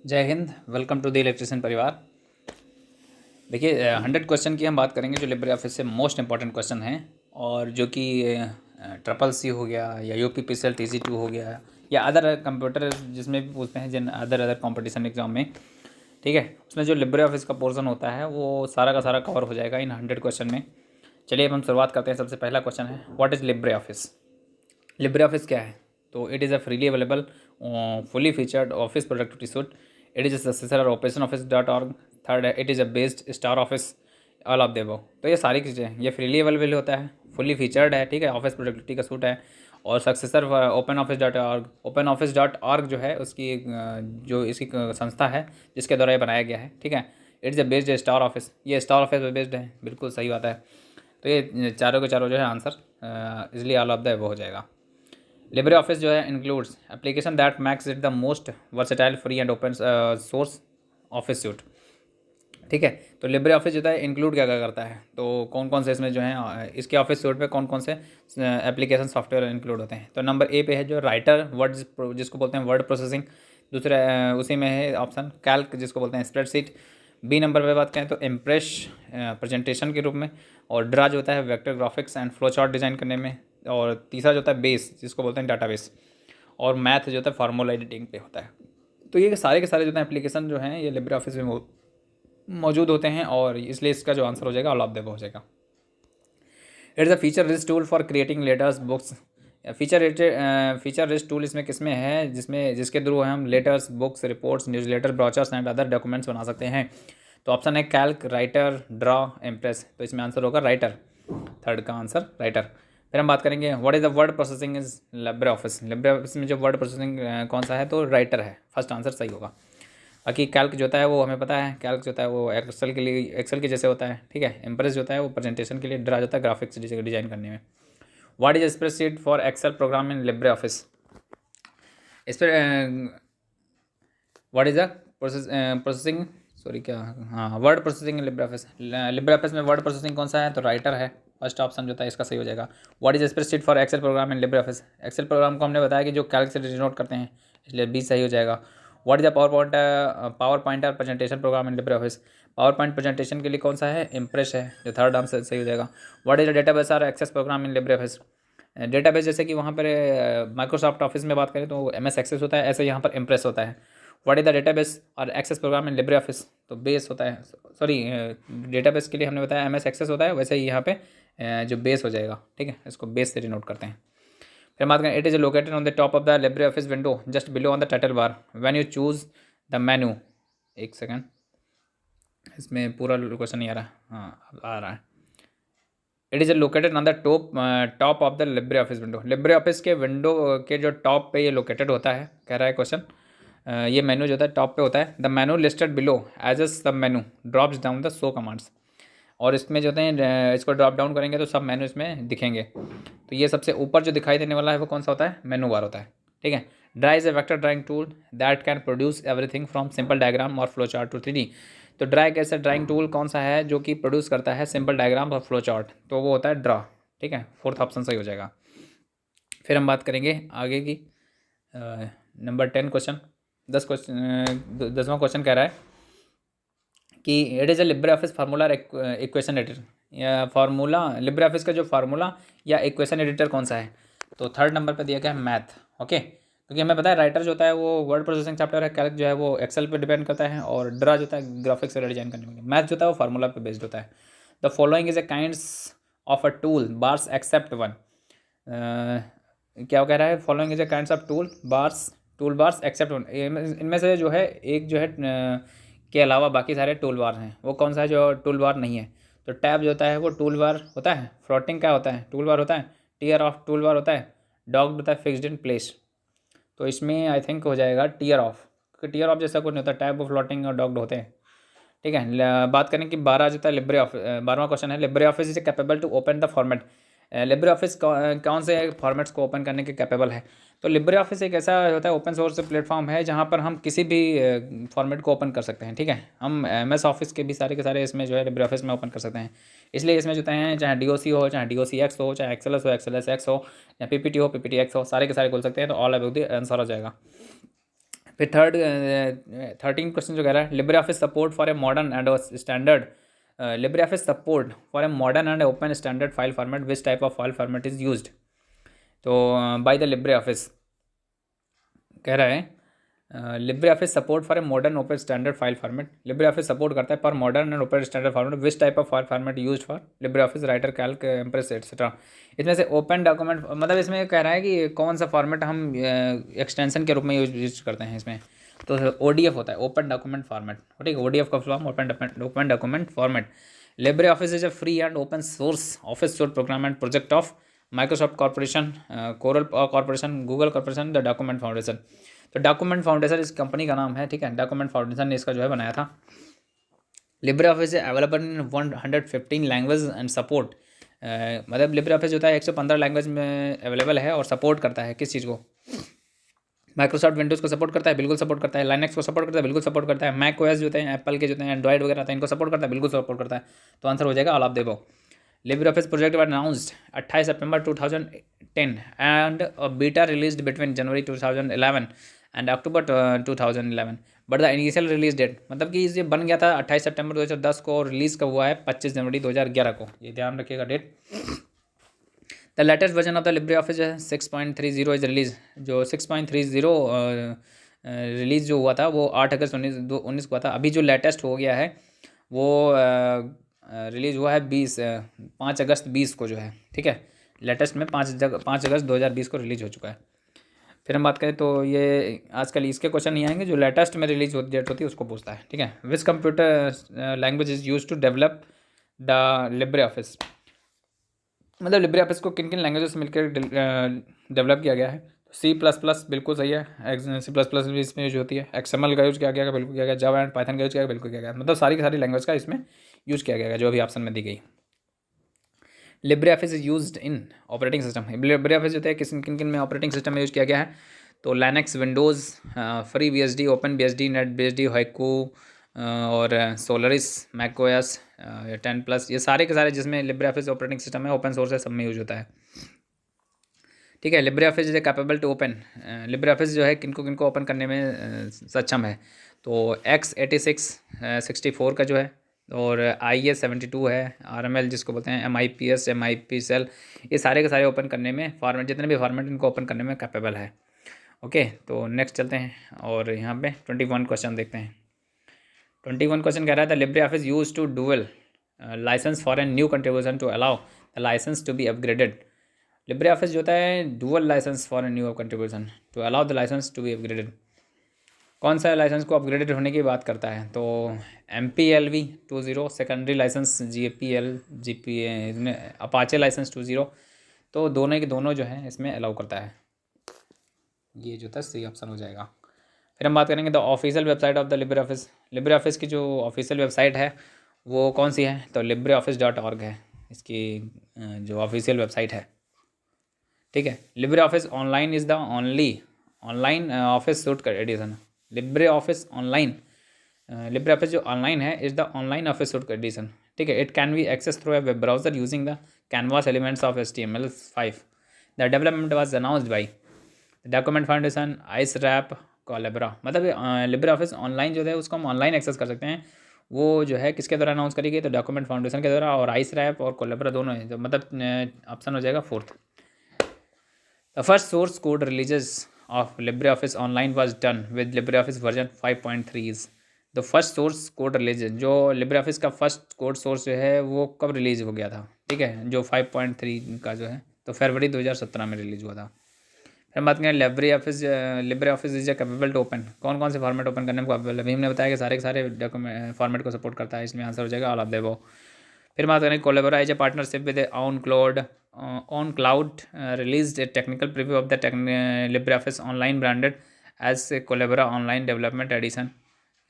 जय हिंद। Welcome to the electrician परिवार। देखिए 100 क्वेश्चन की हम बात करेंगे जो लिब्रे ऑफिस से मोस्ट इंपॉर्टेंट क्वेश्चन हैं और जो कि ट्रिपल सी हो गया या UPPCL TC2 हो गया या अदर कंप्यूटर जिसमें भी पूछते हैं जिन अदर कंपटीशन एग्जाम में, ठीक है, उसमें जो लिब्रे ऑफिस का पोर्शन होता है वो सारा का सारा कवर हो जाएगा इन 100 क्वेश्चन में। चलिए अब हम शुरुआत करते हैं। सबसे पहला क्वेश्चन है, what is Libre Office. Libre office क्या है? तो it is a freely available fully featured office productivity suit. It is a successor और OperationOffice.org। थर्ड है, it is a based star office, all of देबो। तो ये सारी चीज़ें, ये फ्रीली अवेलेबल होता है, फुली फीचर्ड है, ठीक है, ऑफिस प्रोडक्टिविटी का सूट है और सक्सेसर OpenOffice.org। OpenOffice.org जो है उसकी जो इसकी संस्था है जिसके द्वारा ये बनाया गया है, ठीक है। It is a based star office, ये स्टार ऑफिस पे बेस्ड है, बिल्कुल सही बात है। तो ये चारों के चारों जो है आंसर इसलिए ऑल ऑफ द एबो हो जाएगा। लिब्रे ऑफिस जो है includes application that max it the most versatile free and open source office suit, ठीक है। तो लिब्रे ऑफिस जो है इंक्लूड क्या क्या करता है, तो कौन कौन से इसमें जो है इसके ऑफिस सूट पे कौन कौन से एप्लीकेशन सॉफ्टवेयर इंक्लूड होते हैं। तो नंबर ए पे है जो राइटर वर्ड, जिसको बोलते हैं वर्ड प्रोसेसिंग। दूसरा उसी में है ऑप्शन कैल्क, जिसको बोलते हैं स्प्रेडशीट। बी नंबर पे बात करें तो इम्प्रेस प्रेजेंटेशन के रूप में। और ड्रा जो होता है vector graphics and flow chart design करने में। और तीसरा जो होता है बेस, जिसको बोलते हैं डाटाबेस। और मैथ जो होता है फार्मूला एडिटिंग पे होता है। तो ये सारे के सारे जो है एप्लीकेशन जो हैं ये लिब्रे ऑफिस में मौजूद होते हैं और इसलिए इसका जो आंसर हो जाएगा ऑल ऑफ द अबव हो जाएगा। It's a feature rich tool for creating letters books. Feature rich tool इसमें किसमें है, जिसके थ्रू हम letters, books, reports, newsletter, brochures and other documents बना सकते हैं। तो ऑप्शन है कैल्क, राइटर, ड्रा, इम्प्रेस। तो इसमें आंसर होगा राइटर, थर्ड का आंसर राइटर। फिर हम बात करेंगे what is the word processing is Libre Office. Libre Office में जो वर्ड प्रोसेसिंग कौन सा है, तो राइटर है, फर्स्ट आंसर सही होगा। बाकी कैल्क जो होता है वो हमें पता है, कैल्क जो होता है वो एक्सेल के लिए, एक्सेल के जैसे होता है, ठीक है। इम्प्रेस जो होता है वो प्रेजेंटेशन के लिए, ड्रा जो होता है ग्राफिक्स डिजाइन करने में। What is spreadsheet for Excel program in Libre Office. इस पर what is the processing, sorry क्या, हाँ, word processing in Libre Office. Libre Office में वर्ड प्रोसेसिंग कौन सा है, तो राइटर है, फर्स्ट ऑप्शन जो होता है इसका सही हो जाएगा। What is spreadsheet for Excel program in Libre Office. Excel program को हमने बताया कि जो कैल्क से डिनोट करते हैं, इसलिए बी सही हो जाएगा। What is the power pointer presentation programme in Libre office. Power point presentation के लिए कौन सा है, इम्प्रेस है, जो थर्ड आंसर सही हो जाएगा। व्हाट इज द डेटाबेस और access program in Libre Office. Database जैसे कि वहाँ पर माइक्रोसॉफ्ट ऑफिस में बात करें तो MS एक्सेस होता है, ऐसे यहाँ पर इम्प्रेस होता है। व्हाट इज द डेटाबेस और access program in Libre Office, तो बेस होता है, सॉरी, डेटाबेस के लिए हमने बताया MS एक्सेस होता है, वैसे ही यहाँ पे जो बेस हो जाएगा, ठीक है, इसको बेस से डिनोट करते हैं। फिर बात करें, it is located on the top of the Libre office window just below on the title bar when you choose the मेनू। एक सेकेंड, इसमें पूरा क्वेश्चन नहीं आ रहा, हाँ अब आ रहा है। It is located on the top of the Libre office window. Libre office के विंडो के जो टॉप पे ये लोकेटेड होता है, कह रहा है क्वेश्चन। ये मेनू जो होता है टॉप पे होता है। The menu listed below as a sub menu drops down the so commands. और इसमें जो होते हैं इसको ड्रॉप डाउन करेंगे तो सब मेनू इसमें दिखेंगे। तो ये सबसे ऊपर जो दिखाई देने वाला है वो कौन सा होता है, मेनू बार होता है, ठीक है। Draw is a vector drawing tool that can produce everything from simple diagram और फ्लो चार्ट टू 3D। तो ड्रा एक ऐसा ड्राइंग टूल कौन सा है जो कि प्रोड्यूस करता है सिंपल डायग्राम और फ्लो चार्ट, तो वो होता है ड्रा, ठीक है, फोर्थ ऑप्शन सही हो जाएगा। फिर हम बात करेंगे आगे की, नंबर 10 क्वेश्चन, 10वां क्वेश्चन कह रहा है कि it is a Libre office formula equation editor. या फार्मूला, लिब्रे ऑफिस का जो फार्मूला या इक्वेशन एडिटर कौन सा है, तो थर्ड नंबर पे दिया गया है मैथ, ओके। क्योंकि हमें पता है राइटर जो होता है वो वर्ड प्रोसेसिंग चैप्टर है, कैल्क जो है वो एक्सेल पे डिपेंड करता है, और ड्रा जो होता है ग्राफिक्स वगैरह डिजाइन करने में, मैथ जो होता है वो फार्मूला पे बेस्ड होता है। The following is A kinds of a tool bars except one. क्या कह रहा है, following is A kinds of tool bars except one. इनमें से जो है एक जो है के अलावा बाकी सारे टूल बार हैं, वो कौन सा है जो टूल बार नहीं है। तो टैब जो होता है वो टूल बार होता है, फ्लोटिंग क्या होता है, टूल बार होता है, टीयर ऑफ टूल बार होता है, डॉग्ड होता है, फिक्स्ड इन प्लेस। तो इसमें आई थिंक हो जाएगा टीयर ऑफ, क्योंकि टीयर ऑफ जैसा कुछ नहीं होता, टैब, फ्लोटिंग और डॉग्ड होते हैं, ठीक है। बात करें कि 12 जो था लिब्रे ऑफिस, 12वां क्वेश्चन है, Libre office is capable to open the format. Libre Office कौन से फॉर्मेट्स को ओपन करने के कैपेबल है। तो लिब्रे ऑफिस एक ऐसा होता है ओपन सोर्स प्लेटफॉर्म है जहाँ पर हम किसी भी फॉर्मेट को ओपन कर सकते हैं, ठीक है। हम MS ऑफिस के भी सारे के सारे इसमें जो है लिब्रे ऑफिस में ओपन कर सकते हैं। इसलिए इसमें जो है चाहे DOC हो, चाहे DOCX हो, चाहे XLS हो, XLSX हो, या PPT हो, PPTX हो, सारे के सारे खोल सकते हैं। तो ऑल अबाउट द आंसर हो जाएगा। फिर 13 क्वेश्चन जो कह रहा है, Libre office support for a modern and standard Libre office support for a modern and open standard file format, which type of file format is used. तो by the Libre office कह रहा है Libre office support for a modern open standard file format, Libre office support करता है for modern and open standard format, which type of file format use for Libre office writer, Calc, empress etcetera. इसमें से open document, मतलब इसमें कह रहा है कि कौन सा फॉर्मेट हम एक्सटेंशन के रूप में यूज करते हैं इसमें। तो ODF होता है, ओपन डॉक्यूमेंट फॉर्मेट, ठीक है। ODF का form open document format. Libre office is a free and open source office suite program and project of Microsoft corporation, Corel corporation, Google corporation, the document foundation. तो document foundation इस company का नाम है, ठीक है। Document foundation ने इसका जो है बनाया था। Libre office available in 115 language and support, मतलब लिब्रे ऑफिस जो होता है 115 लैंग्वेज में अवेलेबल है और सपोर्ट करता है किस चीज़ को, माइक्रोसॉफ्ट विंडोज़ को सपोर्ट करता है, बिल्कुल सपोर्ट करता है। लाइनेक्स को सपोर्ट करता है, बिल्कुल सपोर्ट करता है। मैक ओएस जो होते हैं एप्पल के जो होते हैं, एंड्रॉइड वगैरह होते हैं, इनको सपोर्ट करता है, बिल्कुल सपोर्ट करता है। तो आंसर हो जाएगा all of the above. Libre Office project were announced 28 September 2010 and beta released between January 2011 and October 2011, but the initial release date, मतलब कि ये बन गया था 28 सितंबर 2010 को और रिलीज़ कब हुआ है 25 जनवरी 2011 को, ये ध्यान रखिएगा date. The latest version of the Libre Office 6.30 is release, जो 6.30 रिलीज़ जो हुआ था वो 8 अगस्त 2019 को हुआ था। अभी जो लेटेस्ट हो गया है वो रिलीज़ हुआ है 5 अगस्त 20 को जो है, ठीक है। लेटेस्ट में 5 अगस्त 2020 को रिलीज़ हो चुका है। फिर हम बात करें तो ये आजकल इसके क्वेश्चन नहीं आएंगे, जो लेटेस्ट में रिलीज डेट होती है उसको पूछता है, ठीक है। Which computer language is use to develop the Libre office, मतलब लिब्रे ऑफिस को किन किन लैंग्वेज से मिलकर डेवलप किया गया है। C++ बिल्कुल सही है, C++ भी इसमें यूज होती है। XML का यूज किया गया, बिल्कुल किया गया। जावा एंड पाइथन का यूज किया गया, बिल्कुल किया गया। मतलब सारी की सारी लैंग्वेज का इसमें यूज किया गया जो अभी ऑप्शन में दी गई। Libre office is used in operating system, Libre office जो है किन किन में ऑपरेटिंग सिस्टम में यूज किया गया है। तो Linux, Windows, free BSD, open BSD, net BSD, Haiku और सोलरिस, मैकओएस 10+, ये सारे के सारे जिसमें लिब्रे ऑफिस ऑपरेटिंग सिस्टम है, ओपन सोर्स है, सब में यूज होता है, ठीक है। Libre office is capable to open, Libre office जो है किनको किनको ओपन करने में सक्षम है। तो x86 64 का जो है, और IS 72 है, RML जिसको बोलते हैं, MIPS, MIPSL, ये सारे के सारे ओपन करने में फॉर्मेट, जितने भी फॉर्मेट इनको ओपन करने में कैपेबल है। ओके, तो नेक्स्ट चलते हैं और यहाँ पे 21 क्वेश्चन देखते हैं। 21 क्वेश्चन कह रहा था Libre office use to dual licence for an new contribution to allow the licence to be upgraded. Libre office जो होता है dual licence for a new contribution to allow the licence to be upgraded, कौन सा licence को upgraded होने की बात करता है। तो MPLV 20, secondary license GPL Apache license 20, तो दोनों के दोनों जो है इसमें अलाउ करता है। ये जो था सही ऑप्शन हो जाएगा। फिर हम बात करेंगे the official website of the Libre Office, Libre office की जो ऑफिशियल वेबसाइट है वो कौन सी है। तो LibreOffice.org है इसकी जो ऑफिशियल वेबसाइट है, ठीक है। Libre office online is the only online office suite edition, LibreOffice online, Libre office जो ऑनलाइन है is the online office suite edition, ठीक है। It can be access through a web browser using the canvas elements of HTML5। The development was announced by Document Foundation, IceWarp, Collabora. मतलब LibreOffice online जो है उसको हम online access कर सकते हैं, वो जो है किसके द्वारा अनाउंस करी गई। तो डॉक्यूमेंट फाउंडेशन के द्वारा, और आइस रैप और कोलेब्रा दोनों है, जो मतलब ऑप्शन हो जाएगा 4th। The first source code releases of LibreOffice online was done with Libre office version 5.3 is the first source code release, जो लिब्रे ऑफिस का फर्स्ट कोड सोर्स जो है वो कब रिलीज हो गया था, ठीक है, जो 5.3 का जो है, तो फरवरी 2017 में रिलीज हुआ था। फिर बात करें Libre office is capable to open, कौन कौन से फॉर्मेट ओपन करने को कैपेबल है। अभी हमने बताया कि सारे के सारे डॉक्यूमेंट फॉर्मेट को सपोर्ट करता है, इसमें आंसर हो जाएगा ऑल ऑफ द अबव। फिर बात करें Collabora is a partnership with ownCloud released a technical preview of the Libre office online branded as Collabora online development edition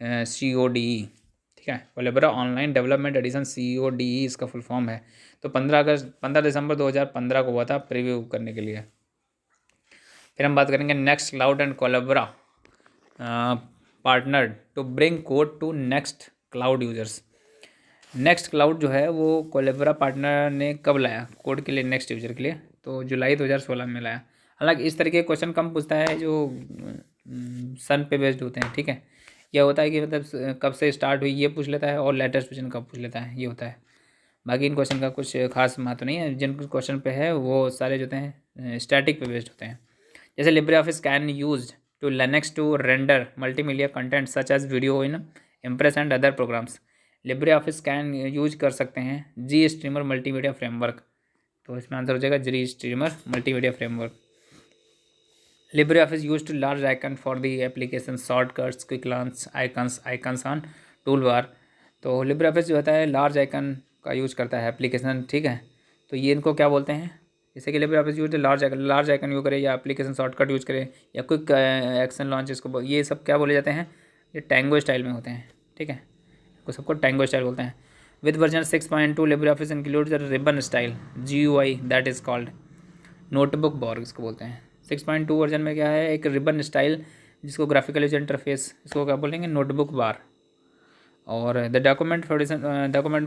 CODE, ठीक है। Collabora online development edition CODE इसका full form है। तो 15 दिसंबर 2015 को हुआ था प्रीव्यू करने के लिए। फिर हम बात करेंगे Nextcloud and Collabora partner to bring code to Nextcloud users. Nextcloud जो है वो कोलैबोरा पार्टनर ने कब लाया कोड के लिए नेक्स्ट यूजर के लिए, तो जुलाई 2016 में लाया। हालांकि इस तरीके के क्वेश्चन कम पूछता है, जो सन पे बेस्ड होते हैं, ठीक है। यह होता है कि मतलब कब से स्टार्ट हुई ये पूछ लेता है, और लेटेस्ट वर्जन कब पूछ लेता है, ये होता है। बाकी इन क्वेश्चन का कुछ खास महत्व नहीं है, जिन क्वेश्चन पे है वो सारे जो होते हैं स्टैटिक पे बेस्ड होते हैं। जैसे LibreOffice can use to Linux to render multimedia content such as video in Impress and other programs. LibreOffice can use कर सकते हैं जी स्ट्रीमर मल्टीमीडिया फ्रेमवर्क, तो इसमें आंसर हो जाएगा GStreamer multimedia framework. Libre office use to large icon for the application shortcuts quick launch icons on tool bar. तो Libre office जो होता है लार्ज आइकन का यूज करता है एप्लीकेशन, ठीक है। तो ये इनको क्या बोलते हैं, जैसे कि Libre office use large icon use करे, या एप्लीकेशन शॉर्टकट यूज करे, या क्विक एक्शन लॉन्च, इसको ये सब क्या बोले जाते हैं, ये टैंगो स्टाइल में होते हैं, ठीक है। को सबको टैंगो स्टाइल बोलते हैं। With version 6.2 LibreOffice include the ribbon style GUI that is called notebook bar, इसको बोलते हैं। 6.2 वर्जन में क्या है, एक रिबन स्टाइल जिसको ग्राफिकल यूजर इंटरफेस, इसको क्या बोलेंगे, नोटबुक बार। और the document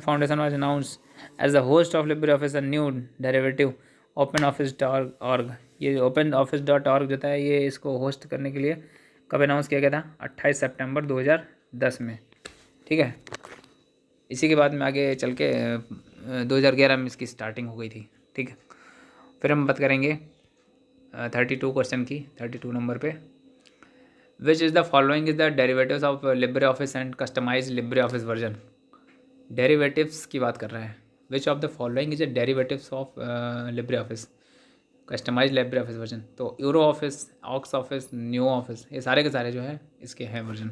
foundation was announced as the host of LibreOffice a new derivative OpenOffice .org। ये ओपन ऑफिस .org जो है ये इसको होस्ट करने के लिए कब अनाउंस किया गया था, 28 सितंबर 2010 में, ठीक है। इसी के बाद में आगे चल के 2011 में इसकी स्टार्टिंग हो गई थी, ठीक है। फिर हम बात करेंगे 32 क्वेश्चन की, 32 नंबर पे। Which is the following is the derivatives of LibreOffice and customize LibreOffice version. Derivatives की बात कर रहा है। Which of the following is the derivatives of LibreOffice customize LibreOffice version. तो EuroOffice, OxOffice, new office, ये सारे के सारे जो है इसके हैं version.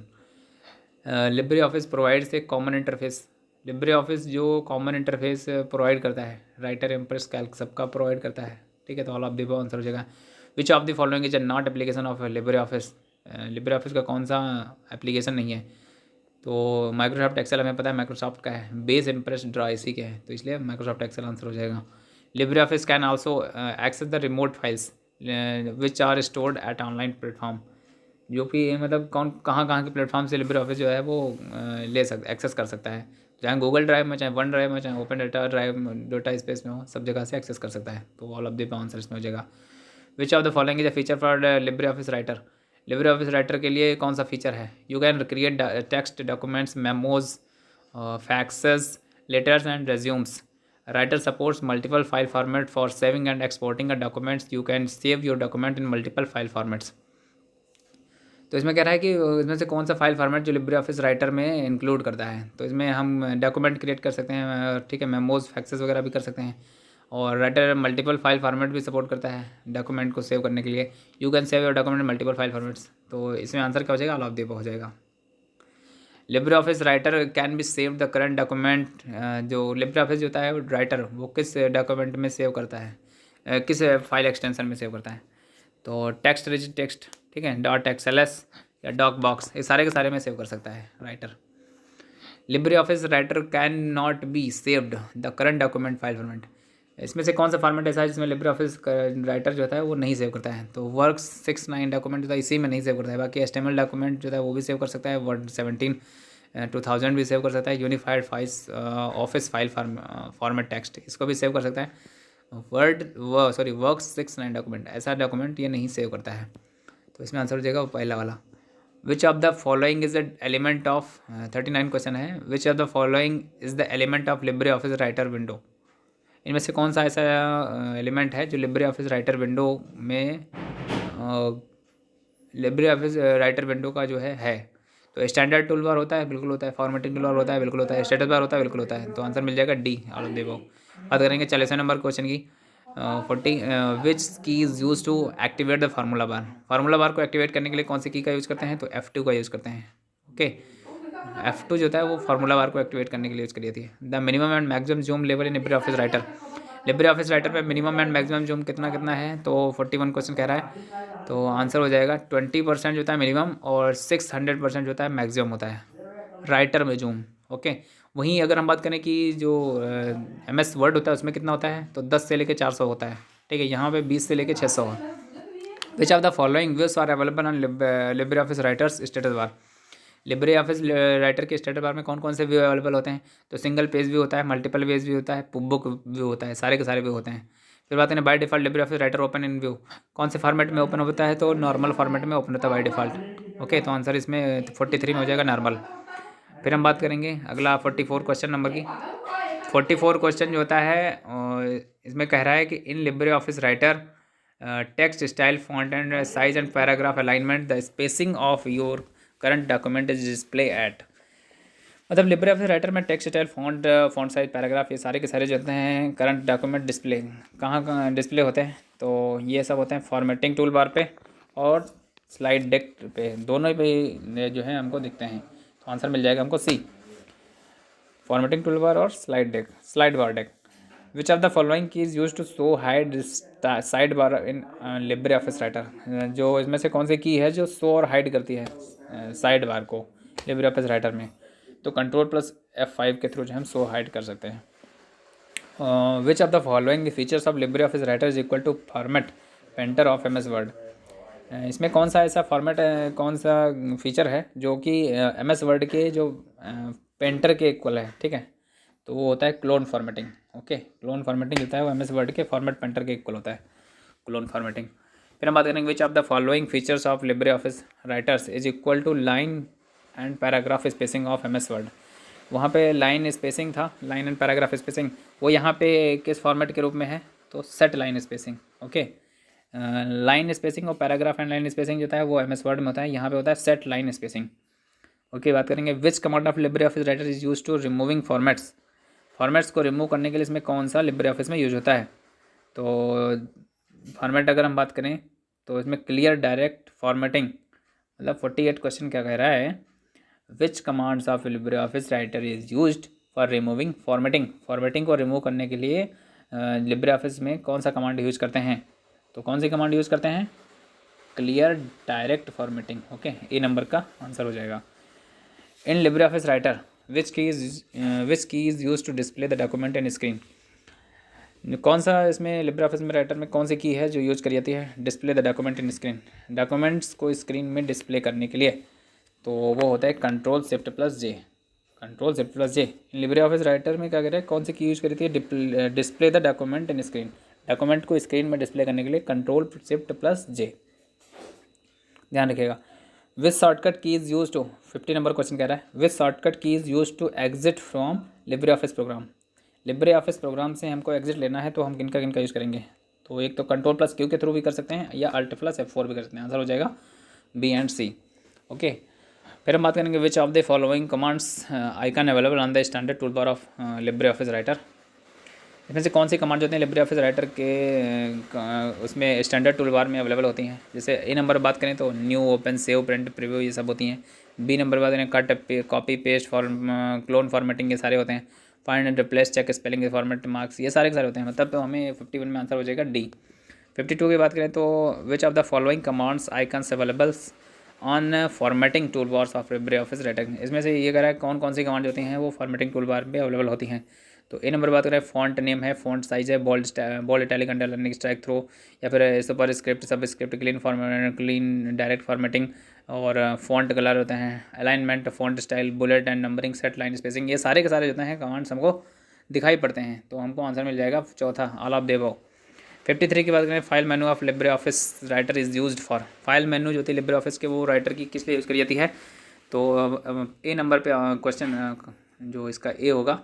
LibreOffice provides a common interface. Libre office जो कॉमन इंटरफेस प्रोवाइड करता है, राइटर, इम्प्रेस, कैल्क सबका प्रोवाइड करता है, ठीक है। तो ऑल ऑफ द आंसर हो जाएगा। विच of the following is not application of Libre Office. Libre office का कौन सा एप्लीकेशन नहीं है, तो माइक्रोसॉफ्ट एक्सेल हमें पता है माइक्रोसॉफ्ट का है, बेस, इम्प्रेस, ड्रा इसी के हैं, तो इसलिए माइक्रोसॉफ्ट एक्सेल आंसर हो जाएगा। LibreOffice can also access the remote files which are stored at online platform. जो कि मतलब कहाँ के प्लेटफॉर्म से लिब्रे ऑफिस जो है वो एक्सेस कर सकता है, चाहे गूगल ड्राइव में, चाहे वन ड्राइव में, चाहे open data drive, data space में हो, सब जगह से एक्सेस कर सकता है। तो ऑल ऑफ द आंसर इसमें हो जाएगा। विच of the following is a feature for Libre office writer. Libre office Writer के लिए कौन सा फीचर है, you can create text documents, memos, faxes, letters and resumes. Writer supports multiple file format for saving and exporting a documents. You can save your document in multiple file formats. तो इसमें कह रहा है कि इसमें से कौन सा फाइल फॉर्मेट जो लिब्रे ऑफिस राइटर में इंक्लूड करता है। तो इसमें हम डॉक्यूमेंट क्रिएट कर सकते हैं, ठीक है, मेमोज, फैक्सेस वगैरह भी कर सकते हैं। और राइटर मल्टीपल फाइल फॉर्मेट भी सपोर्ट करता है डॉक्यूमेंट को सेव करने के लिए। You can save your document multiple file formats. तो इसमें आंसर क्या हो जाएगा, ऑल ऑफ द हो जाएगा। LibreOffice writer can be save the current document. जो लिब्रे ऑफिस होता है राइटर वो किस डॉक्यूमेंट में सेव करता है, किस फाइल एक्सटेंशन में सेव करता है। तो टेक्स्ट रिच टेक्स्ट, ठीक है, .xls या डॉक बॉक्स, ये सारे के सारे में सेव कर सकता है writer. Libre office writer can not be saved the current document file format. इसमें से कौन सा फॉर्मेट ऐसा है जिसमें लिब्रे ऑफिस राइटर जो होता है वो नहीं सेव करता है। तो वर्क 6.9 डॉक्यूमेंट जो है इसी में नहीं सेव करता है। बाकी HTML डॉक्यूमेंट जो है वो भी सेव कर सकता है, वर्ड 17 2000 भी सेव कर सकता है, unified files office file format text इसको भी सेव कर सकता है। वर्क 6.9 डॉक्यूमेंट ऐसा डॉक्यूमेंट ये नहीं सेव करता है। तो इसमें आंसर हो जाएगा पहला वाला। Which of the following is the element of 39 question है। Which of the following is the element of LibreOffice Writer window. इनमें से कौन सा ऐसा एलिमेंट है जो लिब्रे ऑफिस राइटर विंडो में लिब्रे ऑफिस राइटर विंडो का जो है। तो स्टैंडर्ड टूल बार होता है, बिल्कुल होता है। फॉर्मेटिंग टूल बार होता है, बिल्कुल होता है। स्टेटस बार होता है, बिल्कुल होता है। तो आंसर मिल जाएगा D, all of the above. बात करेंगे 40 नंबर क्वेश्चन की। 40 which key is use to activate the formula bar. Formula bar को एक्टिवेट करने के लिए कौन सी की का यूज़ करते हैं, तो F2 का यूज़ करते हैं। ओके, F2 जो होता है वो फार्मूला बार को एक्टिवेट करने के लिए यूज़ करी जाती है। The minimum and maximum zoom level in Libre office writer. Libre office writer पे मिनिमम एंड मैक्सिमम जूम कितना कितना है, तो 41 क्वेश्चन कह रहा है। तो आंसर हो जाएगा 20% जो होता है मिनिमम, और 600% जो होता है मैक्सिमम होता है राइटर में जूम। ओके, वहीं अगर हम बात करें कि जो MS वर्ड होता है उसमें कितना होता है, तो 10 से लेकर 400 होता है, ठीक है। यहाँ पे 20 से लेकर 600 है। Which of the following views are available on LibreOffice Writer's status bar. LibreOffice Writer के स्टेटस बार में कौन कौन से व्यू अवेलेबल होते हैं, तो सिंगल पेज व्यू होता है, मल्टीपल पेज व्यू होता है, बुक व्यू होता है, सारे के सारे व्यू होते हैं। फिर बात करें by default Libre office writer open in view, कौन से फॉर्मेट में ओपन होता है, तो नॉर्मल फॉर्मेट में ओपन होता है बाय डिफॉल्ट। ओके, तो आंसर इसमें 43 में हो जाएगा नॉर्मल। फिर हम बात करेंगे अगला 44 क्वेश्चन नंबर की। 44 क्वेश्चन जो होता है इसमें कह रहा है कि in Libre office Writer text style font and size and paragraph alignment the spacing of your current document is display at. मतलब लिब्रे ऑफिस राइटर में text style font size paragraph ये सारे के सारे जो होते हैं करंट डॉक्यूमेंट डिस्प्ले कहाँ डिस्प्ले होते हैं, तो ये सब होते हैं फॉर्मेटिंग टूल बार पे और स्लाइड डेक पे, दोनों पे जो है हमको दिखते हैं। तो आंसर मिल जाएगा हमको सी, फॉर्मेटिंग टूल बार और slide bar deck. Which of the following key is use to show hide side bar in Libre office Writer, जो इसमें से कौन सी की है जो शो और हाइड करती है साइड बार को लिब्रे ऑफिस राइटर में, तो कंट्रोल प्लस F5 के थ्रू जो हम शो हाइड कर सकते हैं। Which of the following features of LibreOffice Writer is equal to format painter of MS Word. इसमें कौन सा ऐसा फॉर्मेट कौन सा फीचर है जो कि MS वर्ड के जो पेंटर के इक्वल है, ठीक है, तो वो होता है clone formatting. Okay, clone formatting होता है वो MS वर्ड के फॉर्मेट पेंटर के इक्वल होता है, क्लोन फॉर्मेटिंग। फिर हम बात करेंगे which of the following features of LibreOffice Writer's is equal to line and paragraph spacing of MS Word. वहाँ पे लाइन स्पेसिंग था, लाइन एंड पैराग्राफ स्पेसिंग, वो यहाँ पे किस फॉर्मेट के रूप में है, तो set line spacing. Okay, line spacing और पैराग्राफ एंड लाइन स्पेसिंग जो होता है वो MS वर्ड में होता है, यहाँ पे होता है सेट लाइन स्पेसिंग। ओके, बात करेंगे which command of LibreOffice Writer is use to removing formats. Formats को रिमूव करने के लिए इसमें कौन सा लिब्रे ऑफिस में यूज होता है, तो फॉर्मेट अगर हम बात करें तो इसमें क्लियर डायरेक्ट फॉर्मेटिंग, मतलब 48 क्वेश्चन क्या कह रहा है, which commands of LibreOffice Writer is used for removing formatting. Formatting को रिमूव करने के लिए लिब्रे ऑफिस में कौन सा कमांड यूज करते हैं, तो कौन सी कमांड यूज़ करते हैं, clear direct formatting. Okay, A number का आंसर हो जाएगा। In Libre office Writer which key is use to display the document in screen. कौन सा इसमें लिब्रे ऑफिस में राइटर में कौन सी की है जो यूज करी जाती है, display the document in screen, documents को स्क्रीन में डिस्प्ले करने के लिए, तो वो होता है कंट्रोल शिफ्ट प्लस जे। कंट्रोल शिफ्ट प्लस जे लिब्रे ऑफिस राइटर में क्या कह रहे हैं, कौन सी की यूज करी थी, display the document in screen, document को स्क्रीन में डिस्प्ले करने के लिए कंट्रोल शिफ्ट प्लस जे, ध्यान रखिएगा। Which shortcut key is use to, 50 number question कह रहा है which shortcut key is use to exit from LibreOffice program. LibreOffice program से हमको एग्जिट लेना है तो हम किनका किनका यूज़ करेंगे, तो एक तो कंट्रोल प्लस क्यू के थ्रू भी कर सकते हैं या अल्ट प्लस F4 भी कर सकते हैं, आंसर हो जाएगा बी एंड सी। ओके, फिर हम बात करेंगे which of the following commands icon available on the standard tool bar of LibreOffice writer. इसमें से कौन सी कमांड होती हैं लिब्रे ऑफिस राइटर के उसमें स्टैंडर्ड टूल बार में अवेलेबल होती हैं। जैसे ए नंबर बात करें तो new, open, save, print, preview ये सब होती हैं। बी नंबर बात करें cut, copy, paste, clone formatting ये सारे होते हैं। Find and replace, check spelling, format, marks ये सारे के सारे होते हैं, मतलब तो हमें 51 में आंसर हो जाएगा डी। 52 की बात करें तो which of the following commands icons availables on formatting tool bars of LibreOffice writer. इसमें से ये कह रहा है कौन कौन सी कमांड होती हैं वो फॉर्मेटिंग टूल बार में अवेलेबल होती हैं। तो ए नंबर बात करें फॉन्ट नेम है, फॉन्ट साइज है, bold italic underlining strike through, या फिर superscript, subscript, clean direct formatting, और फॉन्ट कलर होते हैं, alignment, font style, bullet and numbering, set line spacing, ये सारे के सारे होते हैं कमांड्स हमको दिखाई पड़ते हैं, तो हमको आंसर मिल जाएगा चौथा, ऑल ऑफ द अबव। 53 की बात करें file menu of LibreOffice Writer is used for. File menu जो होती है लिब्रे ऑफिस के वो राइटर की किस लिए यूज़ करी जाती है, तो ए नंबर पे क्वेश्चन जो इसका ए होगा,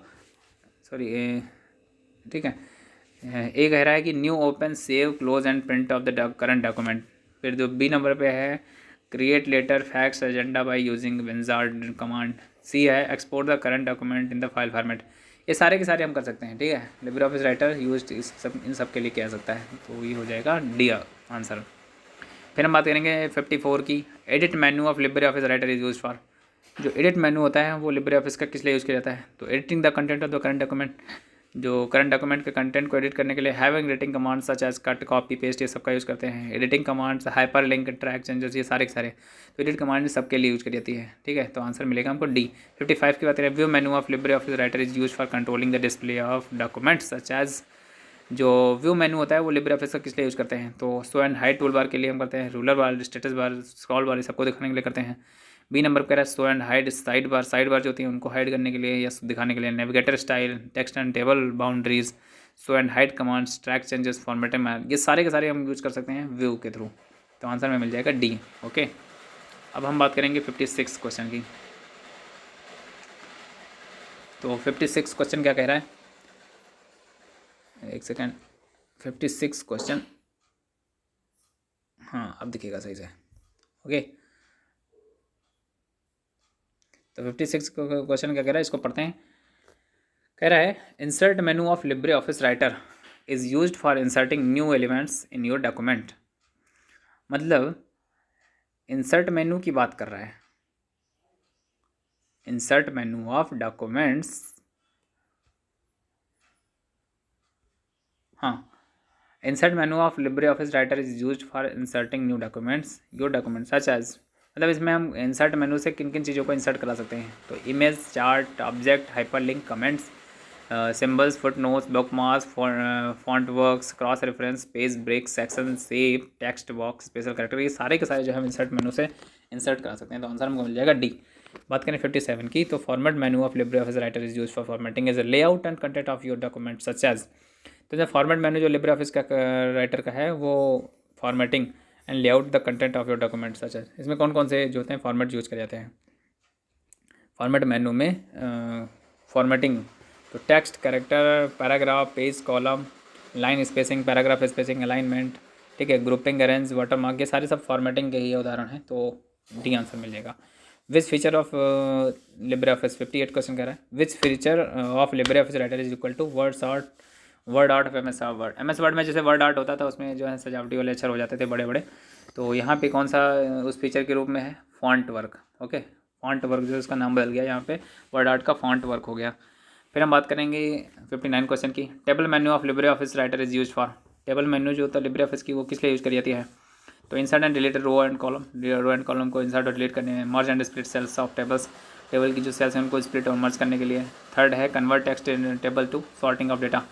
सॉरी ए, ठीक है, ए कह रहा है कि new, open, save, close and print of the current document. फिर जो बी नंबर पे है create letter fax agenda by using wizard command. C है export the current document in the file format. ये सारे के सारे हम कर सकते हैं, ठीक है, Libre office writer use in सब के लिए किया सकता है, तो ये हो जाएगा डी आंसर। फिर हम बात करेंगे 54 की, edit menu of LibreOffice Writer is use for. जो एडिट मेन्यू होता है वो लिब्रे ऑफिस का किस लिए यूज़ किया जाता है, तो editing the content of the current document, जो करंट डॉक्यूमेंट के कंटेंट को एडिट करने के लिए having rating commands such as cut, copy, paste ये सब का यूज़ करते हैं। Editing commands, hyperlink, track changes ये सारे के सारे, तो एडिट कमांड सबके लिए यूज़ करी जाती है, ठीक है, तो आंसर मिलेगा हमको डी। 55 की बात करें view menu of LibreOffice Writer is use for controlling the display of documents such as. जो व्यू मेन्यू होता है वो लिब्रे ऑफिस का किस लिए यूज़ करते हैं, तो show and hide tool bar के लिए हम करते हैं, रूलर बार, स्टेटस बार, स्क्रॉल बार ये सबको दिखाने के लिए करते हैं। बी नंबर पर है शो एंड हाइड साइड बार जो होती हैं उनको हाइड करने के लिए या दिखाने के लिए। Navigator style, text and table boundaries, show and hide commands, track changes, formatting, ये सारे के सारे हम यूज़ कर सकते हैं व्यू के थ्रू, तो आंसर में मिल जाएगा डी। ओके, अब हम बात करेंगे 56 क्वेश्चन की। तो 56 क्वेश्चन क्या कह रहा है, एक सेकेंड, 56 क्वेश्चन, हाँ अब दिखेगा सही से, ओके। तो 56 क्वेश्चन क्या कह रहा है, इसको पढ़ते हैं। कह रहा है insert menu of LibreOffice Writer is used for inserting new elements in your document. मतलब इंसर्ट मेनू की बात कर रहा है, इंसर्ट मेनू ऑफ डॉक्यूमेंट्स, हाँ, insert menu of LibreOffice Writer is used for inserting new documents your documents such as, मतलब इसमें हम इंसर्ट मेनू से किन किन चीज़ों को इंसर्ट करा सकते हैं। तो image, chart, object, hyperlink, comments, symbols, footnotes, bookmarks, font works, cross reference, page break, section, shape, text box, special character, ये सारे के सारे जो हम इंसर्ट मेनू से इंसर्ट करा सकते हैं। तो आंसर हमको मिल जाएगा डी। बात करें 57 की, तो format menu of LibreOffice Writer is use for formatting as a layout and content of your document such as. तो जो फॉर्मेट मेनू जो लिब्रे ऑफिस का राइटर का है वो formatting and layout the content of your document such as, इसमें कौन कौन से जो होते हैं फॉर्मेट यूज करे जाते हैं फॉर्मेट मेनू में। फॉर्मेटिंग तो text, character, paragraph, page, column, line spacing, paragraph spacing, alignment, ठीक है, ग्रुपिंग, अरेंज, वाटरमार्क, ये सारे सब फॉर्मेटिंग के ही उदाहरण हैं। तो डी आंसर मिल जाएगा। Which feature of LibreOffice 58 question कह रहा है, which feature of LibreOffice Writer is equal to WordArt of M S Word में जैसे वर्ड आर्ट होता था उसमें जो है सजावटी वाले अक्षर हो जाते थे बड़े बड़े, तो यहाँ पे कौन सा उस फीचर के रूप में है, font work, okay. Font work जो इसका नाम बदल गया, यहाँ पे वर्ड आर्ट का फॉन्ट वर्क हो गया। फिर हम बात करेंगे 59 क्वेश्चन की, table menu of LibreOffice Writer is use for, table menu जो होता है लिब्रे ऑफिस की वो किस लिए यूज करी जाती है। तो insert and delete row and column, row and column को इंसर्ट और डिलीट करने में, merge and split cells of tables, table की जो सेल्स हैं उनको स्प्लिट और मर्ज करने के लिए। थर्ड है convert text in table to sorting of data,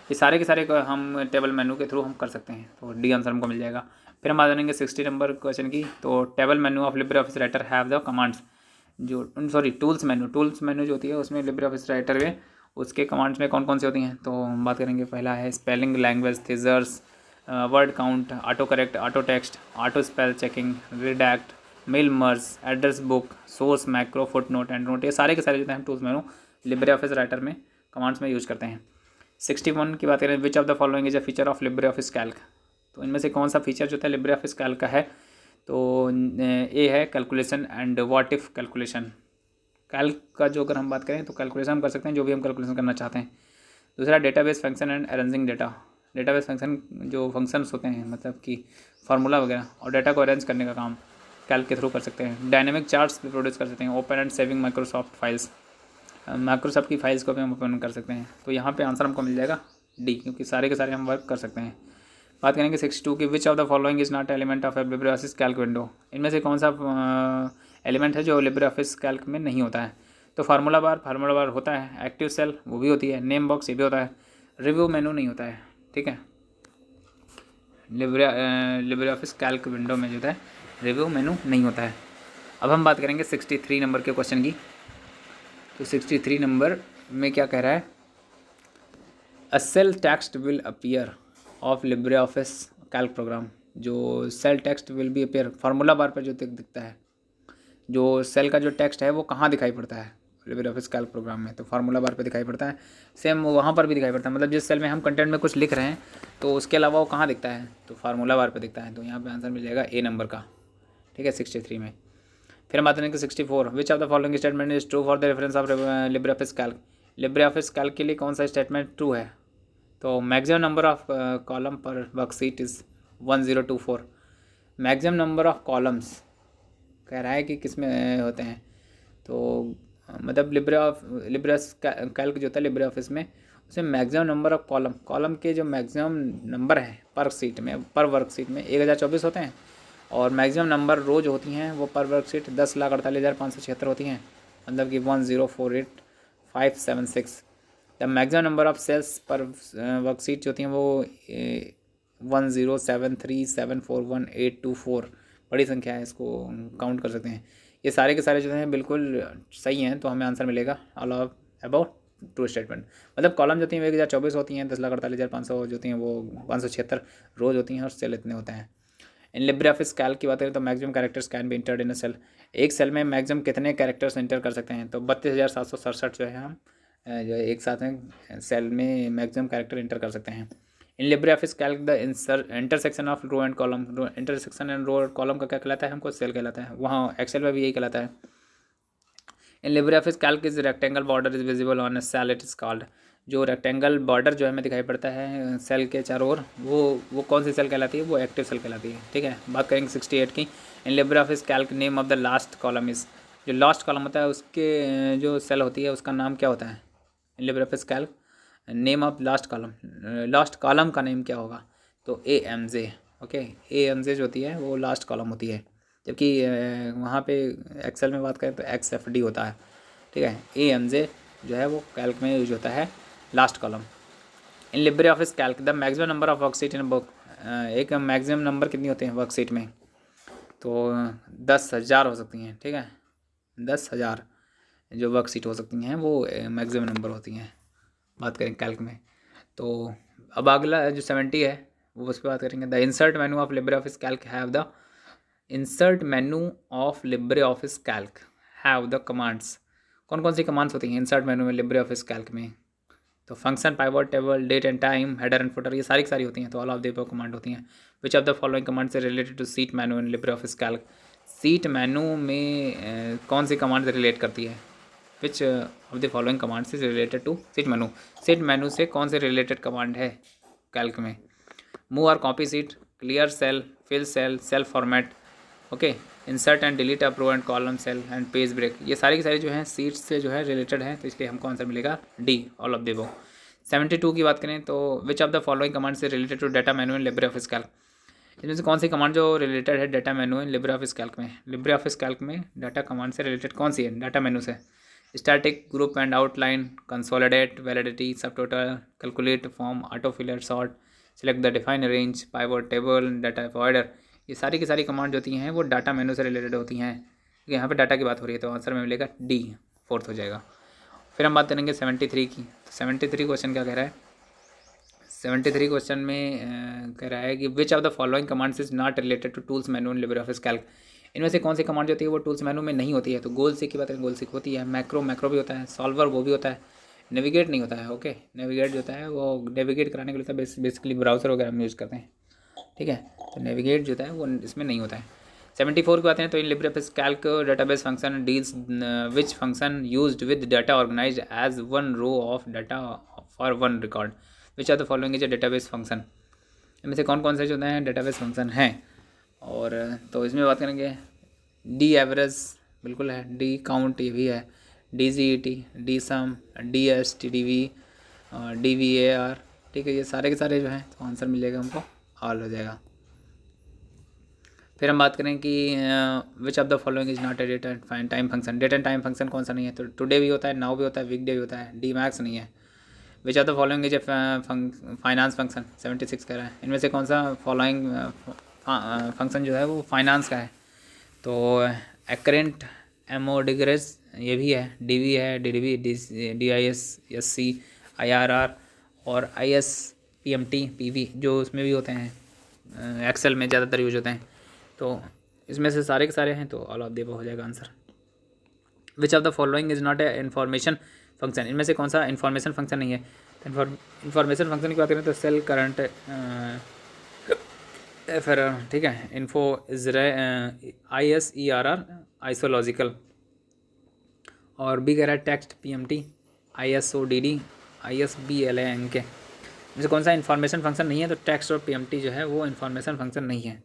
ये सारे के सारे को हम टेबल मेनू के थ्रू हम कर सकते हैं। तो डी आंसर हमको मिल जाएगा। फिर हम आ जाएंगे 60 नंबर क्वेश्चन की, तो table menu of LibreOffice writer have the commands, जो सॉरी टूल्स मेनू जो होती है उसमें लिब्रे ऑफिस राइटर में उसके कमांड्स में कौन कौन से होती हैं। तो हम बात करेंगे, पहला है spelling, language, thesaurus, word count, auto correct, auto text, auto spell checking, redact, mail merge, address book, source, macro, foot note, end note, ये सारे के सारे जो हैं tools menu LibreOffice Writer में कमांड्स में यूज करते हैं। 61 की बात करें, which of the following is a feature of LibreOffice Calc, तो इनमें से कौन सा फीचर जो था लिब्रे ऑफिस कैल्क का है। तो ए है calculation and what if calculation, Calc का जो अगर हम बात करें तो कैलकुलेशन हम कर सकते हैं जो भी हम कैलकुलेशन करना चाहते हैं। दूसरा database function and arranging data, database function जो फंक्शंस होते हैं मतलब कि फार्मूला वगैरह और डेटा को अरेंज करने का काम कैल्क के थ्रू कर सकते हैं। डायनेमिक चार्ट्स भी प्रोड्यूस कर सकते हैं। Open and saving Microsoft files, Microsoft की फाइल्स को भी हम ओपन कर सकते हैं। तो यहाँ पे आंसर हमको मिल जाएगा डी, क्योंकि सारे के सारे हम वर्क कर सकते हैं। बात करेंगे 62 की, विच of the following is not element of LibreOffice Calc window, इनमें से कौन सा एलिमेंट है जो लिब्रे ऑफिस कैल्क में नहीं होता है। तो फार्मूला बार होता है, एक्टिव सेल वो भी होती है, नेम बॉक्स ये भी होता है, रिव्यू मेनू नहीं होता है, ठीक है। लिब्रे ऑफिस कैल्क विंडो में जो होता है रिव्यू मेनू नहीं होता है। अब हम बात करेंगे 63 नंबर के क्वेश्चन की, तो 63 नंबर में क्या कह रहा है, a cell text will appear of LibreOffice Calc program, जो cell text will be appear formula bar पर जो दिखता है, जो सेल का जो टेक्स्ट है वो कहाँ दिखाई पड़ता है लिब्रे ऑफिस कैल्क प्रोग्राम में, तो फार्मूला बार पे दिखाई पड़ता है। सेम वहाँ पर भी दिखाई पड़ता है, मतलब जिस सेल में हम कंटेंट में कुछ लिख रहे हैं तो उसके अलावा वो कहाँ दिखता है, तो फार्मूला बार पे दिखता है। तो यहाँ पे आंसर मिल जाएगा ए नंबर का, ठीक है, 63 में। फिर हम बात करेंगे 64, विच of the following statement is true for the reference of LibreOffice Calc, Libre office Calc के लिए कौन सा स्टेटमेंट ट्रू है। तो मैक्सिमम नंबर ऑफ कॉलम पर worksheet is 1024, maximum number of columns कह रहा है कि किस में होते हैं। तो मतलब लिब्रे कैल्क जो होता है लिब्रे ऑफिस में उसमें मैक्सिमम नंबर ऑफ कॉलम के जो मैक्सिमम नंबर है पर वर्कशीट में 1024 होते हैं, और मैक्सिमम नंबर रो जो होती हैं वो पर वर्कशीट 10,48,576 होती हैं, मतलब कि 1048576। The maximum number of cells per worksheet जो होती हैं वो 1073741824 बड़ी संख्या है, इसको काउंट कर सकते हैं। ये सारे के सारे जो हैं बिल्कुल सही हैं, तो हमें आंसर मिलेगा all of about true statement. मतलब कॉलम जो होती हैं 1024 होती हैं, 10,48,500 जो होती हैं वो 576 रोज होती हैं, और सेल इतने होते हैं। इन लिब्रे ऑफिस कैल्क की बात करें तो maximum characters can be entered in a cell. एक सेल में मैक्सिमम कितने कैरेक्टर्स इंटर कर सकते हैं, तो 32,767 जो है हम जो है एक साथ में सेल में मैक्सिमम कैरेक्टर इंटर कर सकते हैं। In Libre office Calc the intersection of row and column, intersection and row column का क्या कहलाता है हमको, सेल कहलाता है। वहाँ एक्सेल में भी यही कहलाता है। In Libre office Calc is rectangle border is visible on a cell, it is called. जो रेक्टेंगल बॉर्डर जो है हमें दिखाई पड़ता है सेल के चारों ओर, वो कौन सी सेल कहलाती है, वो एक्टिव सेल कहलाती है। ठीक है, बात करेंगे 68 की। इन Libre office Calc name of the last column is, जो लास्ट कॉलम होता है उसके जो सेल होती है उसका नाम क्या होता है। In Libre office Calc name of last column, last column का नेम क्या होगा, तो AMJ। ओके, AMJ जो होती है वो लास्ट कॉलम होती है, जबकि वहाँ पे एक्सेल में बात करें तो XFD होता है। ठीक है, AMJ जो है वो कैल्क में यूज होता है last column. In Libre office Calc the maximum number of worksheet in book, एक मैक्सिमम नंबर कितनी होते हैं वर्कशीट में, तो 10,000 हो सकती हैं। ठीक है, 10,000 जो वर्कशीट हो सकती हैं वो मैक्सिमम नंबर होती हैं बात करें कैल्क में। तो अब अगला जो 70 है वो उस पर बात करेंगे। The insert menu of LibreOffice Calc have the, insert menu of LibreOffice Calc have the commands, कौन कौन सी कमांड्स होती हैं इंसर्ट मेनू में लिब्रे ऑफिस कैल्क में, तो function, pivot table, date and time, header and footer, ये सारी की सारी होती हैं। तो all of the above command होती हैं। Which of the following command से related to sheet menu in Libre office Calc, sheet menu में कौन सी कमांड से रिलेट करती है, which of the following command से related to sheet menu, sheet menu से कौन से रिलेटेड कमांड है कैल्क में। मूव और copy sheet, clear cell, fill cell, cell format, okay, insert and delete up row and column cell and page break, ये सारी की सारी जो है सीट्स से जो है रिलेटेड है, तो इसलिए हमको आंसर मिलेगा D, all of the above. 72 की बात करें तो which of the following command से related to data menu in Libre office Calc, इसमें से कौन सी कमांड जो रिलेटेड है data menu in Libre office Calc में, लिब्रे ऑफिस कैल्क में डाटा कमांड से रिलेटेड कौन सी है डाटा मेनू से, static, group and outline, consolidate, validity, subtotal, calculate, form, auto filler, sort, select the define range, pivot table, data provider, ये सारी की सारी कमांड जो होती हैं वो डाटा मेनू से रिलेटेड होती हैं। यहाँ पे डाटा की बात हो रही है तो आंसर में मिलेगा डी, फोर्थ हो जाएगा। फिर हम बात करेंगे 73 की। 73 क्वेश्चन क्या कह रहा है, 73 क्वेश्चन में कह रहा है कि which of the following commands is not related to tools menu in Libre office Calc, इनमें से कौन सी कमांड जो होती है वो टूल्स मेनू में नहीं होती है, तो गोल सीक की बात करें गोल सीक होती है, मैक्रो भी होता है, सॉल्वर वो भी होता है, नेविगेट नहीं होता है। ओके, नेविगेट जो होता है वो नेविगेट कराने के लिए होता है, बेसिकली ब्राउजर वगैरह हम यूज़ करते हैं। ठीक है, तो नेविगेट जो होता है वो इसमें नहीं होता है। 74 की बात हैं तो in Libre office Calc database function deals which function used with data organized as one row of data for one record, which are the following is a database function, इनमें से कौन कौन से जो होते हैं डेटाबेस फंक्शन हैं। और तो इसमें बात करेंगे डी एवरेज बिल्कुल है, डी काउंट ये भी है, D G E T, D sum, D S T D V, D V A R. ठीक है, ये सारे के सारे जो हैं तो आंसर मिलेगा हमको ऑल हो जाएगा। फिर हम बात करें कि which of the following is not a date and time function, date and time function कौन सा नहीं है, तो टुडे भी होता है, नाउ भी होता है, वीक डे भी होता है, डी मैक्स नहीं है। Which of the following is A finance function, 76 कह रहा है, इनमें से कौन सा फॉलोइंग फंक्शन जो है वो फाइनेंस का है, तो एक्रेंट, एमोडिग्रेस ये भी है, डी वी है, D D V, D I S C, I R R और I S P M T P V जो उसमें भी होते हैं, एक्सेल में ज़्यादातर यूज होते हैं। तो इसमें से सारे के सारे हैं तो ऑल ऑफ द अबव हो जाएगा answer. Which of the following is not A information function, इनमें से कौन सा इन्फॉर्मेशन फंक्शन नहीं है, इन्फॉर्मेशन फंक्शन की बात करें तो सेल करंट फिर ठीक है, इन्फो इज ISERR आइसोलॉजिकल, और बी कह रहा है टेक्स्ट PMT, ISODD, ISBLANK, जैसे कौन सा इन्फॉर्मेशन फंक्शन नहीं है, तो टेक्स्ट और PMT जो है वो इन्फॉर्मेशन फंक्शन नहीं है,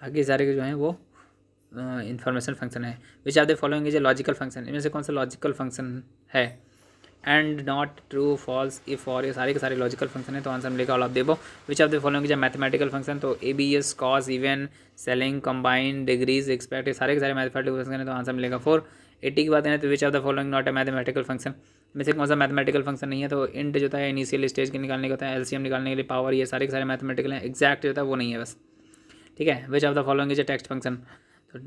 बाकी सारे के जो हैं वो इन्फॉर्मेशन फंक्शन है। Which are the following is a logical function, इनमें से कौन सा लॉजिकल फंक्शन है, and not true false if or, ये सारे के सारे लॉजिकल फंक्शन है तो आंसर मिलेगा all of the above. Which of the following is a mathematical function, तो ABS, cos, even, selling, combine, degrees, expect, ये सारे के सारे मैथमेटिकल फंक्शन है तो आंसर मिलेगा 4। 80 की बात है तो which of the following not a mathematical function, में से कौन सा मैथमेटिकल फंक्शन नहीं है, तो इंट जो होता है इनिशियल स्टेज के निकालने का होता है, LCM निकालने के लिए, पावर, ये सारे के सारे मैथमेटिकल हैं, एग्जैक्ट जो होता है वो नहीं है बस। ठीक है, which of the following is a text function, तो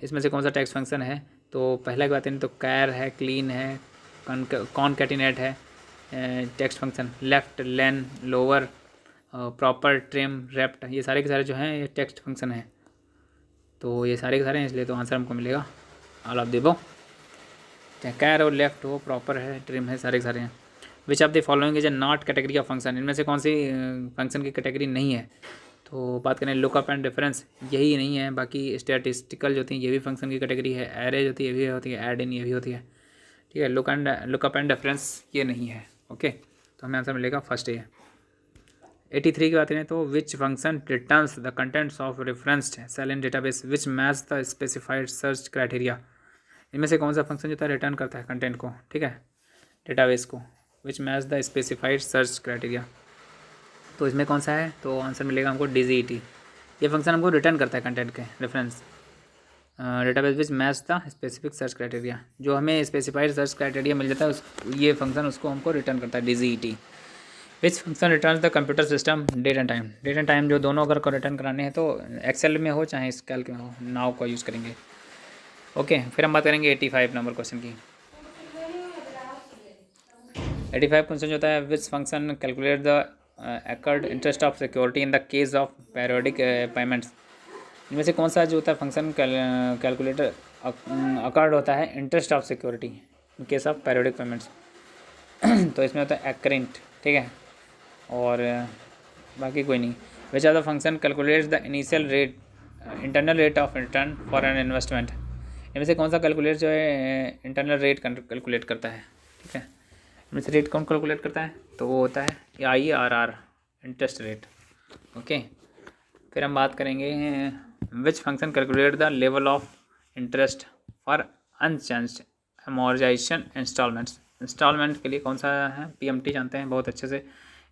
इसमें से कौन सा टेक्स्ट फंक्शन है, तो पहला की बात है तो कैर है, क्लीन है, कॉनकैटिनेट है टेक्स्ट फंक्शन, लेफ्ट, लेन, लोअर, प्रॉपर, ट्रिम, रेप्ट, ये सारे के सारे जो हैं ये टेक्स्ट फंक्शन है। तो ये सारे के सारे हैं, इसलिए तो आंसर हमको मिलेगा ऑल ऑफ द अबव। चाहे कैर और लेफ्ट हो, प्रॉपर है, ट्रिम है, सारे के सारे हैं। Which of the following is A not category of function, इनमें से कौन सी फंक्शन की कैटेगरी नहीं है? तो बात करें लुकअप एंड डिफरेंस, यही नहीं है। बाकी स्टैटिस्टिकल जो होती हैं ये भी फंक्शन की कैटेगरी है। एरेज होती है, ये भी होती है। ऐड इन, ये भी होती है। ठीक है, लुकअप एंड डिफरेंस ये नहीं है। ओके, तो हमें आंसर मिलेगा फर्स्ट ए। 83 की बात करें तो which function returns the contents of referenced cell in database which match the specified search criteria, इनमें से कौन सा फंक्शन जो है रिटर्न करता है कंटेंट को, ठीक है, डेटाबेस को, which match the specified search criteria. तो इसमें कौन सा है? तो आंसर मिलेगा हमको DGET। ये फंक्शन हमको रिटर्न करता है कंटेंट के reference database which match the specific search criteria. जो हमें स्पेसिफाइड सर्च क्राइटेरिया मिल जाता है ये फंक्शन उसको हमको रिटर्न करता है, DGET। Which function return the computer system date and time, date and time जो दोनों अगर को रिटर्न कराने हैं तो एक्सेल में हो चाहे कैल्क में हो, नाउ का यूज़ करेंगे। ओके, फिर हम बात करेंगे 85 नंबर क्वेश्चन की। 85 क्वेश्चन जो होता है which function calculate the occurred interest of security in the case of periodic payments, इनमें से कौन सा जो होता है फंक्शन कैलकुलेटर अकर्ड होता है interest of security in case of periodic payments. तो इसमें होता है एक्रेंट, ठीक है, और बाकी कोई नहीं। Which are the function calculates the initial rate internal rate of return for an investment, इनमें से कौन सा कैलकुलेट जो है इंटरनल रेट कैलकुलेट करता है, ठीक है, इनमें से रेट कौन कैलकुलेट करता है? तो वो होता है IRR, इंटरेस्ट रेट। ओके, फिर हम बात करेंगे which function calculate the level of interest for unchanged amortization installments, installment के लिए कौन सा है? PMT जानते हैं बहुत अच्छे से,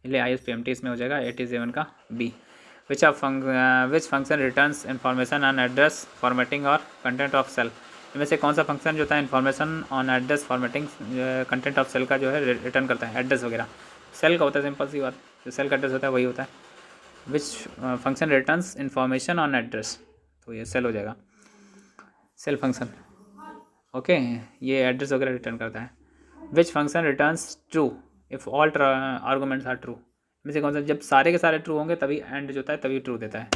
इसलिए IS-PMT इसमें हो जाएगा 87 का B। Which function returns information on address formatting और कंटेंट ऑफ सेल, इनमें से कौन सा फंक्शन जो होता है information on address formatting content of cell का जो है रिटर्न करता है, एड्रेस वगैरह। सेल का होता है, सिंपल सी बात, जो सेल का एड्रेस होता है वही होता है। Which function returns information on address, तो ये सेल हो जाएगा, सेल फंक्शन। ओके, ये एड्रेस वगैरह रिटर्न करता है। Which function returns true if all arguments are true, इनमें से कौन सा, जब सारे के सारे ट्रू होंगे तभी एंड जो होता है तभी ट्रू देता है।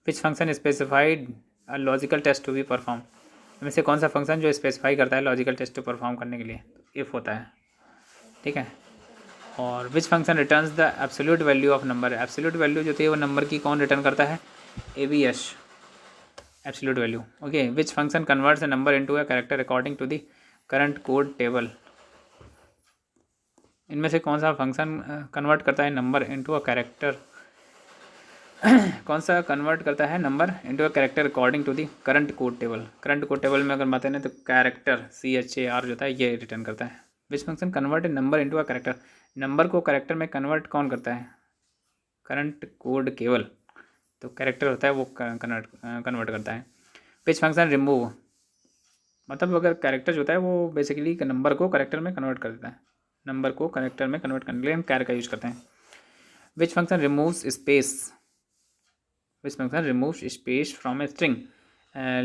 Which function specified logical test to be perform, इनमें से कौन सा फंक्शन जो स्पेसिफाई करता है लॉजिकल टेस्ट को परफॉर्म करने के लिए? इफ़ होता है, ठीक है। और विच function returns the absolute value of number, absolute value जो थी वो नंबर की कौन रिटर्न करता है? ABS, absolute value. Okay, which function converts a number into a character according to the current code table, इनमें से कौन सा फंक्शन कन्वर्ट करता है नंबर इनटू अ कैरेक्टर, कौन सा कन्वर्ट करता है number into a character according to the current code table? Current code table में अगर बात है ना तो कैरेक्टर CHAR जो होता है ये रिटर्न करता है। Which function convert number into a character, number को कैरेक्टर में कन्वर्ट कौन करता है? करंट कोड केवल, तो कैरेक्टर होता है वो कन्वर्ट करता है। विच फंक्शन रिमूव, मतलब अगर कैरेक्टर जो होता है वो बेसिकली नंबर को कैरेक्टर में कन्वर्ट कर देता है, नंबर को कैरेक्टर में कन्वर्ट करने के लिए हम कैर का यूज़ करते हैं। Which function removes space, which function removes space from a string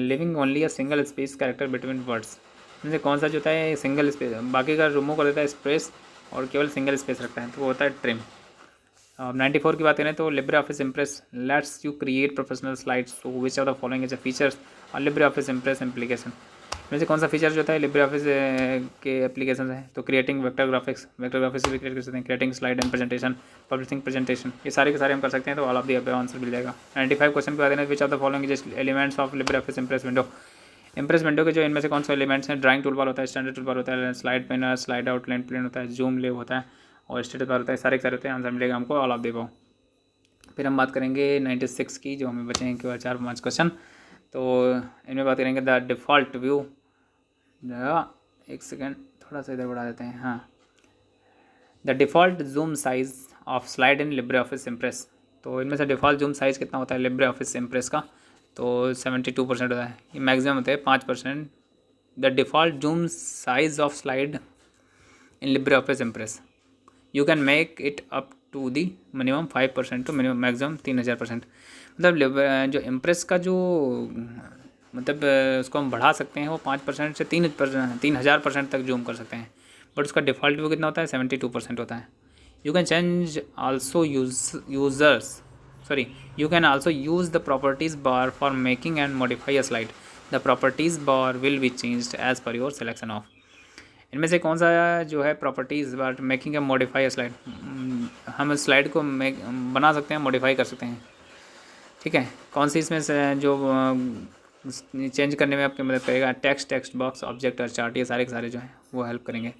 living only a single space character between words, इनसे कौन सा जो होता है सिंगल स्पेस, बाकी का रिमूव कर देता है स्पेस और केवल सिंगल स्पेस रखता है, तो वो होता है ट्रिम। 94 की बात करें तो Libre office impress let's you create professional slides, so which of the following is a features और लिब्रे ऑफिस इम्प्रेस एप्लीकेशन, में से कौन सा फीचर जो होता है लिब्रे ऑफिस के एप्लीकेशन है? तो क्रिएटिंग वेक्टर ग्राफिक्स भी क्रिएट कर सकते हैं, creating slide and presentation, publishing presentation, ये सारे के सारे हम कर सकते हैं। तो all of the above answer मिल जाएगा। 95 क्वेश्चन के बाद which of the following is elements of Libre office Impress window, Impress window के जो इनमें से कौन से एलिमेंट्स हैं? ड्राइंग टूल बार होता है, स्टैंडर्ड टूल बार होता है, स्लाइड पेनर, स्लाइड आउटलाइन प्लेन होता है, जूम लेव होता है और स्टेटस बार होता है, सारे के सारे होते हैं। आंसर मिलेगा हमको ऑल ऑफ द अबव। फिर हम बात करेंगे 96 की, जो हमें बचे हैं केवल 4-5 क्वेश्चन। तो इनमें बात करेंगे द डिफ़ॉल्ट व्यू, एक सेकेंड थोड़ा सा इधर बढ़ा देते हैं, हाँ, the default zoom size of slide in Libre office impress, तो इनमें से डिफ़ॉल्ट जूम साइज़ कितना होता है लिब्रे ऑफिस इम्प्रेस का? तो 72% होता है, ये मैक्सिमम होता है 5%। The default zoom size of slide in Libre office Impress you can make it up to the minimum 5% to minimum maximum 3000%, मतलब जो इम्प्रेस का जो मतलब उसको हम बढ़ा सकते हैं वो 5% से 3000% तक जूम कर सकते हैं, बट उसका डिफ़ॉल्ट व्यू कितना होता है? 72% होता है। You can change also you can also use the properties bar for making and modify a slide. The properties bar will be changed as per your selection of. इनमें से कौन सा जो है properties bar making a modify slide, हम slide को बना सकते हैं, मॉडिफाई कर सकते हैं, ठीक है। कौन सी इसमें से जो चेंज करने में आपकी मदद करेगा, टेक्स्ट बॉक्स, ऑब्जेक्ट और चार्ट, ये सारे के सारे जो हैं वो हेल्प करेंगे।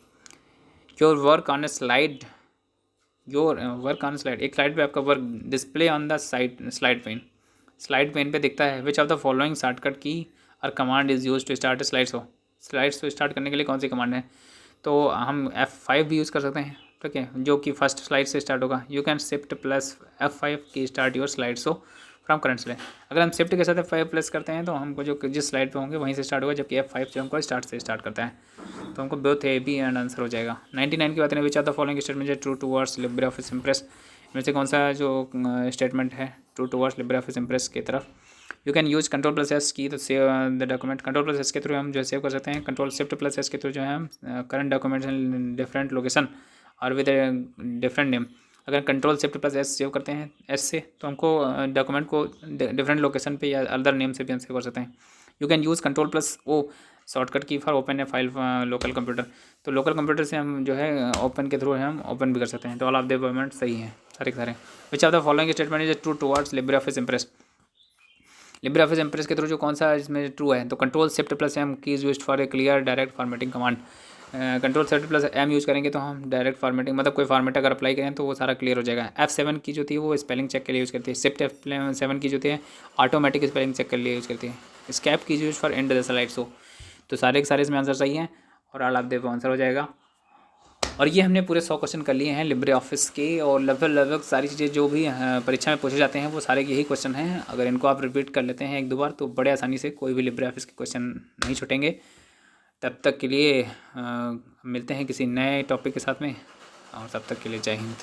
Your work on a slide, एक स्लाइड पे आपका work display on the slide pane पे दिखता है। Which of the following shortcut key और command is use to start slides को स्टार्ट करने के लिए कौन सी कमांड है? तो हम F5 भी यूज़ कर सकते हैं, ठीक है, जो कि फर्स्ट स्लाइड से स्टार्ट होगा। You can shift plus F5 की start your slide show from current slide. अगर हम शिफ्ट के साथ F5 प्लस करते हैं तो हमको जो जिस स्लाइड पे होंगे वहीं से स्टार्ट होगा, जबकि F5 जो हमको स्टार्ट से स्टार्ट करता है, तो हमको both A B and answer हो जाएगा। 99 की बात करें, which are the following statement है true towards Libre office Impress, में से कौन सा जो स्टेटमेंट है true towards Libre office Impress की तरफ? You can use control plus S key to save the document. Control plus S के थ्रू हम जो सेव कर सकते हैं, कंट्रोल शिफ्ट प्लस एस के थ्रू जो है हम current documents in different location और विद डिफरेंट नेम। अगर control shift plus S save करते हैं एस से, तो हमको डॉक्यूमेंट को डिफरेंट लोकेशन पे या अदर नेम से भी हम सेव कर सकते हैं। You can use control plus O shortcut key for open a file local computer. तो लोकल कंप्यूटर से हम जो है ओपन के थ्रू हम ओपन भी कर सकते हैं। तो ऑल ऑफ द अबव सही है सारे के सारे। Which of the following statement is true towards Libre office Impress? Libre office Impress के थ्रू जो कौन सा इसमें ट्रू है? तो control shift plus M key is use for a clear direct formatting command. Control shift plus M use करेंगे तो हम डायरेक्ट फॉर्मेटिंग, मतलब कोई फॉर्मेट अगर अप्लाई करें तो वो सारा क्लियर हो जाएगा। F7 की जो थी वो स्पेलिंग चेक के लिए यूज़ करती है। शिफ्ट F7 की जो थी ऑटोमेटिक स्पेलिंग चेक के लिए यूज़ करती है। स्कैप की use for and the slide show. तो सारे के सारे इसमें आंसर सही हैं और ऑल ऑफ द आंसर हो जाएगा। और ये हमने पूरे 100 क्वेश्चन कर लिए हैं लिब्रे ऑफिस के, और लगभग सारी चीज़ें जो भी परीक्षा में पूछे जाते हैं वो सारे यही क्वेश्चन हैं। अगर इनको आप रिपीट कर लेते हैं एक दो बार तो बड़े आसानी से कोई भी लिब्रे ऑफिस के क्वेश्चन नहीं छूटेंगे। तब तक के लिए मिलते हैं किसी नए टॉपिक के साथ में, और तब तक के लिए जय हिंद।